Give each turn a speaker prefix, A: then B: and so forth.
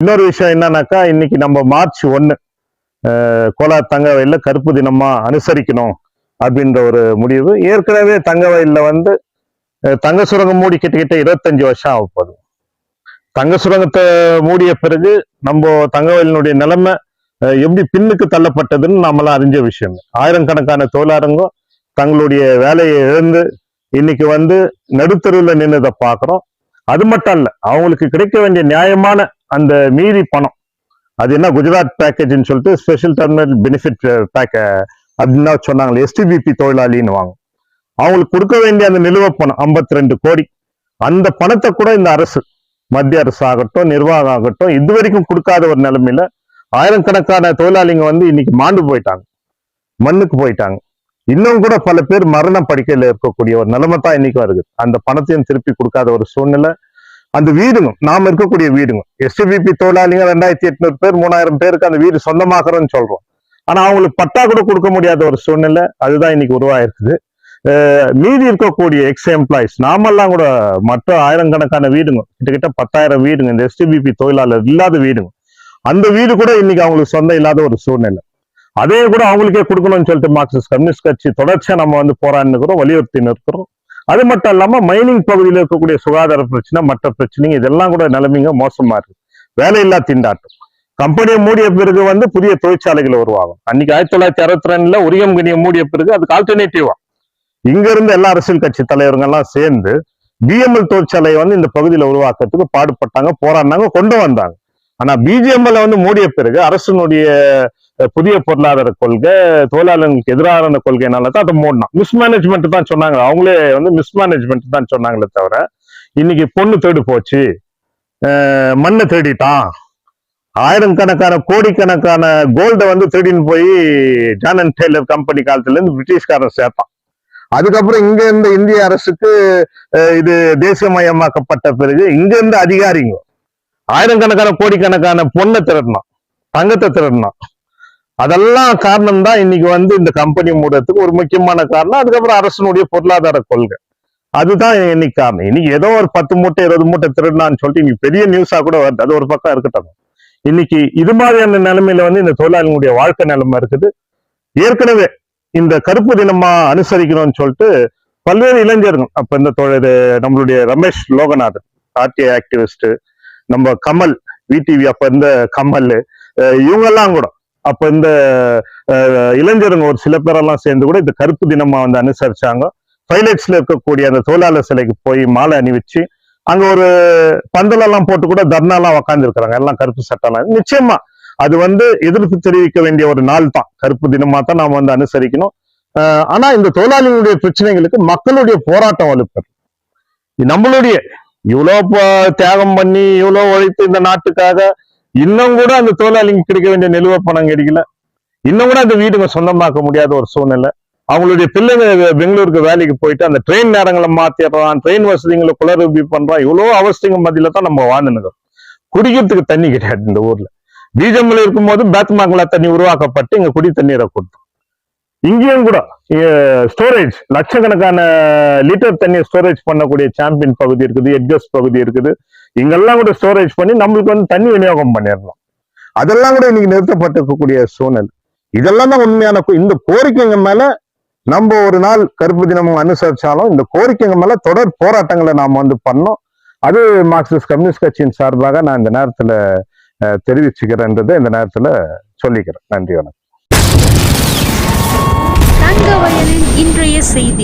A: இன்னொரு விஷயம் என்னன்னாக்கா, இன்னைக்கு நம்ம மார்ச் 1 கோலார் தங்க வயல்ல கருப்பு தினமா அனுசரிக்கணும் அப்படின்ற ஒரு முடிவு. ஏற்கனவே தங்க வயல்ல வந்து தங்க சுரங்கம் மூடி கிட்டத்தட்ட 25 வருஷம் ஆக போகுது. தங்க சுரங்கத்தை மூடிய பிறகு நம்ம தங்க வயலினுடைய நிலைமை எப்படி பின்னுக்கு தள்ளப்பட்டதுன்னு நம்மளாம் அறிஞ்ச விஷயம். ஆயிரக்கணக்கான தொழிலாளருங்க தங்களுடைய வேலையை இழந்து இன்னைக்கு வந்து நடுத்தருவில் நின்றதை பார்க்குறோம். அது மட்டும் இல்ல, அவங்களுக்கு கிடைக்க வேண்டிய நியாயமான அந்த மீதி பணம், அது என்ன குஜராத் பேக்கேஜ்னு சொல்லிட்டு ஸ்பெஷல் டெர்மினல் பெனிஃபிட் பேக்க அப்படின்னா சொன்னாங்களே, எஸ்டிபிபி தொழிலாளின்னு வாங்க, அவங்களுக்கு கொடுக்க வேண்டிய அந்த நிலுவை பணம் 52 கோடி, அந்த பணத்தை கூட இந்த அரசு, மத்திய அரசு ஆகட்டும் நிர்வாகம் ஆகட்டும் இதுவரைக்கும் கொடுக்காத ஒரு நிலைமையில ஆயிரக்கணக்கான தொழிலாளிங்க வந்து இன்னைக்கு மாண்டு போயிட்டாங்க, மண்ணுக்கு போயிட்டாங்க. இன்னும் கூட பல பேர் மரண படுக்கையில இருக்கக்கூடிய ஒரு நிலைமை தான் இன்னைக்கு வருது. அந்த பணத்தையும் திருப்பி கொடுக்காத ஒரு சூழ்நிலை. அந்த வீடுங்க, நாம இருக்கக்கூடிய வீடுங்க, எஸ்டிபிபி தொழிலாளிங்க 2800 பேர் 3000 பேருக்கு அந்த வீடு சொந்தமாக்குறோம்னு சொல்றோம். ஆனா அவங்களுக்கு பட்டா கூட கொடுக்க முடியாத ஒரு சூழ்நிலை அதுதான் இன்னைக்கு உருவாயிருக்குது. மீதி இருக்கக்கூடிய எக்ஸ் எம்ப்ளாயிஸ், நாமெல்லாம் கூட மற்ற ஆயிரக்கணக்கான வீடுங்க, கிட்டத்தட்ட 10,000 வீடுங்க இந்த எஸ்டிபிபி தொழிலாளர் இல்லாத வீடுங்க, அந்த வீடு கூட இன்னைக்கு அவங்களுக்கு சொந்தம் இல்லாத ஒரு சூழ்நிலை. அதே கூட அவங்களுக்கே கொடுக்கணும்னு சொல்லிட்டு மார்க்சிஸ்ட் கம்யூனிஸ்ட் கட்சி தொடர்ச்சியா நம்ம வந்து போராடினுக்கிறோம், வலியுறுத்தி இருக்கிறோம். அது மட்டும் இல்லாம மைனிங் பகுதியில் இருக்கக்கூடிய சுகாதார பிரச்சனை, மற்ற பிரச்சனைங்க, இதெல்லாம் கூட நிலைமைங்க மோசமா இருக்கு. வேலையில்லா திண்டாட்டம். கம்பெனியை மூடிய பிறகு வந்து புதிய தொழிற்சாலைகள் உருவாகும். அன்னைக்கு 1962 உரியம் கனியை மூடிய பிறகு அதுக்கு ஆல்டர்னேட்டிவா இங்க இருந்து எல்லா அரசியல் கட்சி தலைவர்கள் எல்லாம் சேர்ந்து பிஎம்எல் தொழிற்சாலையை வந்து இந்த பகுதியில உருவாக்குறதுக்கு பாடுபட்டாங்க, போராடினாங்க, கொண்டு வந்தாங்க. ஆனா பிஜிஎம்எல் வந்து மூடிய பிறகு அரசனுடைய புதிய பொருளாதார கொள்கை, தொழிலாளர்களுக்கு எதிரான கொள்கைனால தான் அதை மூடணும். மிஸ்மேனேஜ்மெண்ட் தான் சொன்னாங்க, அவங்களே வந்து மிஸ்மேனேஜ்மெண்ட் தான் சொன்னாங்களே தவிர, இன்னைக்கு பொண்ணு தேடி போச்சு, மண்ணை தேடிட்டான், ஆயிரக்கணக்கான கோடிக்கணக்கான கோல்டை வந்து தேடின்னு போய் ஜான் அண்ட் டெய்லர் கம்பெனி காலத்துல இருந்து பிரிட்டிஷ்காரன் சேர்த்தான். அதுக்கப்புறம் இங்க இருந்த இந்திய அரசுக்கு இது தேசியமயமாக்கப்பட்ட பிறகு இங்க இருந்த அதிகாரிங்க ஆயிரக்கணக்கான கோடிக்கணக்கான பொண்ணை திருடணும், தங்கத்தை திருடணும். அதெல்லாம் காரணம் தான் இன்னைக்கு வந்து இந்த கம்பெனி மூடுறதுக்கு ஒரு முக்கியமான காரணம். அதுக்கப்புறம் அரசனுடைய பொருளாதார கொள்கை, அதுதான் இன்னைக்கு காரணம். இன்னைக்கு ஏதோ ஒரு 10 மூட்டை 20 மூட்டை திருடனான்னு சொல்லிட்டு இன்னைக்கு பெரிய நியூஸா கூட வருது. அது ஒரு பக்கம் இருக்கட்டும். இன்னைக்கு இது மாதிரியான நிலைமையில வந்து இந்த தொழிலாளிகளுடைய வாழ்க்கை நிலைமை இருக்குது. ஏற்கனவே இந்த கருப்பு தினமா அனுசரிக்கணும்னு சொல்லிட்டு பல்வேறு இளைஞர்கள், அப்ப இந்த நம்மளுடைய ரமேஷ் லோகநாதன் ஆர்டிஐ ஆக்டிவிஸ்ட், நம்ம கமல் விடிவி, அப்ப இந்த கமல், இவங்கெல்லாம் கூட அப்ப இந்த இளைஞருங்க ஒரு சில பேரெல்லாம் சேர்ந்து கூட இந்த கருப்பு தினமா வந்து அனுசரிச்சாங்க. பைலட்ஸ்ல இருக்கக்கூடிய அந்த தொழிலாளர் சிலைக்கு போய் மாலை அணிவிச்சு அங்க ஒரு பந்தலெல்லாம் போட்டு கூட தர்ணாலாம் உக்காந்து இருக்கிறாங்க, எல்லாம் கருப்பு சட்டம்லாம். நிச்சயமா அது வந்து எதிர்ப்பு தெரிவிக்க வேண்டிய ஒரு நாள் தான், கருப்பு தினமா தான் நாம வந்து அனுசரிக்கணும். ஆனா இந்த தொழிலாளிகளுடைய பிரச்சனைகளுக்கு மக்களுடைய போராட்டம் வலுப்பெறும். நம்மளுடைய இவ்வளவு தியாகம் பண்ணி இவ்வளவு உழைத்து இந்த நாட்டுக்காக இன்னும் கூட அந்த தொழிலாளிக்கு கிடைக்க வேண்டிய நிலுவை பணம் கிடைக்கல, இன்னும் கூட அந்த வீடுங்க சொந்தமாக்க முடியாத ஒரு சூழ்நிலை. அவங்களுடைய பிள்ளைங்க பெங்களூருக்கு வேலைக்கு போயிட்டு அந்த ட்ரெயின் நேரங்களை மாத்திடுறான், ட்ரெயின் வசதிகளை குளறுபடி பண்றான். இவ்வளவு அவஸ்தைங்க மத்தியில தான் நம்ம வாழ்ந்துனுக்கிறோம். குடிக்கிறதுக்கு தண்ணி கிடையாது இந்த ஊர்ல. பீஜம்ல இருக்கும்போது பேத்மாங்களா தண்ணி உருவாக்கப்பட்டு இங்க குடி தண்ணீரை கொடுத்தோம். இங்கேயும் கூட ஸ்டோரேஜ் லட்சக்கணக்கான லிட்டர் தண்ணியை ஸ்டோரேஜ் பண்ணக்கூடிய சாம்பியன் பகுதி இருக்குது, எட்கஸ் பகுதி இருக்குது, இங்கெல்லாம் கூட ஸ்டோரேஜ் பண்ணி நம்மளுக்கு வந்து தண்ணி விநியோகம் பண்ணிடலாம். அதெல்லாம் கூட இன்னைக்கு நிறுத்தப்பட்டிருக்கக்கூடிய சூழ்நிலை. இதெல்லாம் தான் உண்மையான இந்த கோரிக்கைங்க மேல நம்ம ஒரு நாள் கருப்பு தினமும் அனுசரிச்சாலும் இந்த கோரிக்கைங்க மேல தொடர் போராட்டங்களை நாம வந்து பண்ணோம். அது மார்க்சிஸ்ட் கம்யூனிஸ்ட் கட்சியின் சார்பாக நான் இந்த நேரத்துல தெரிவிச்சுக்கிறேன்றதை இந்த நேரத்துல சொல்லிக்கிறேன். நன்றி, வணக்கம்.
B: தங்க வயலின் இன்றைய செய்தி.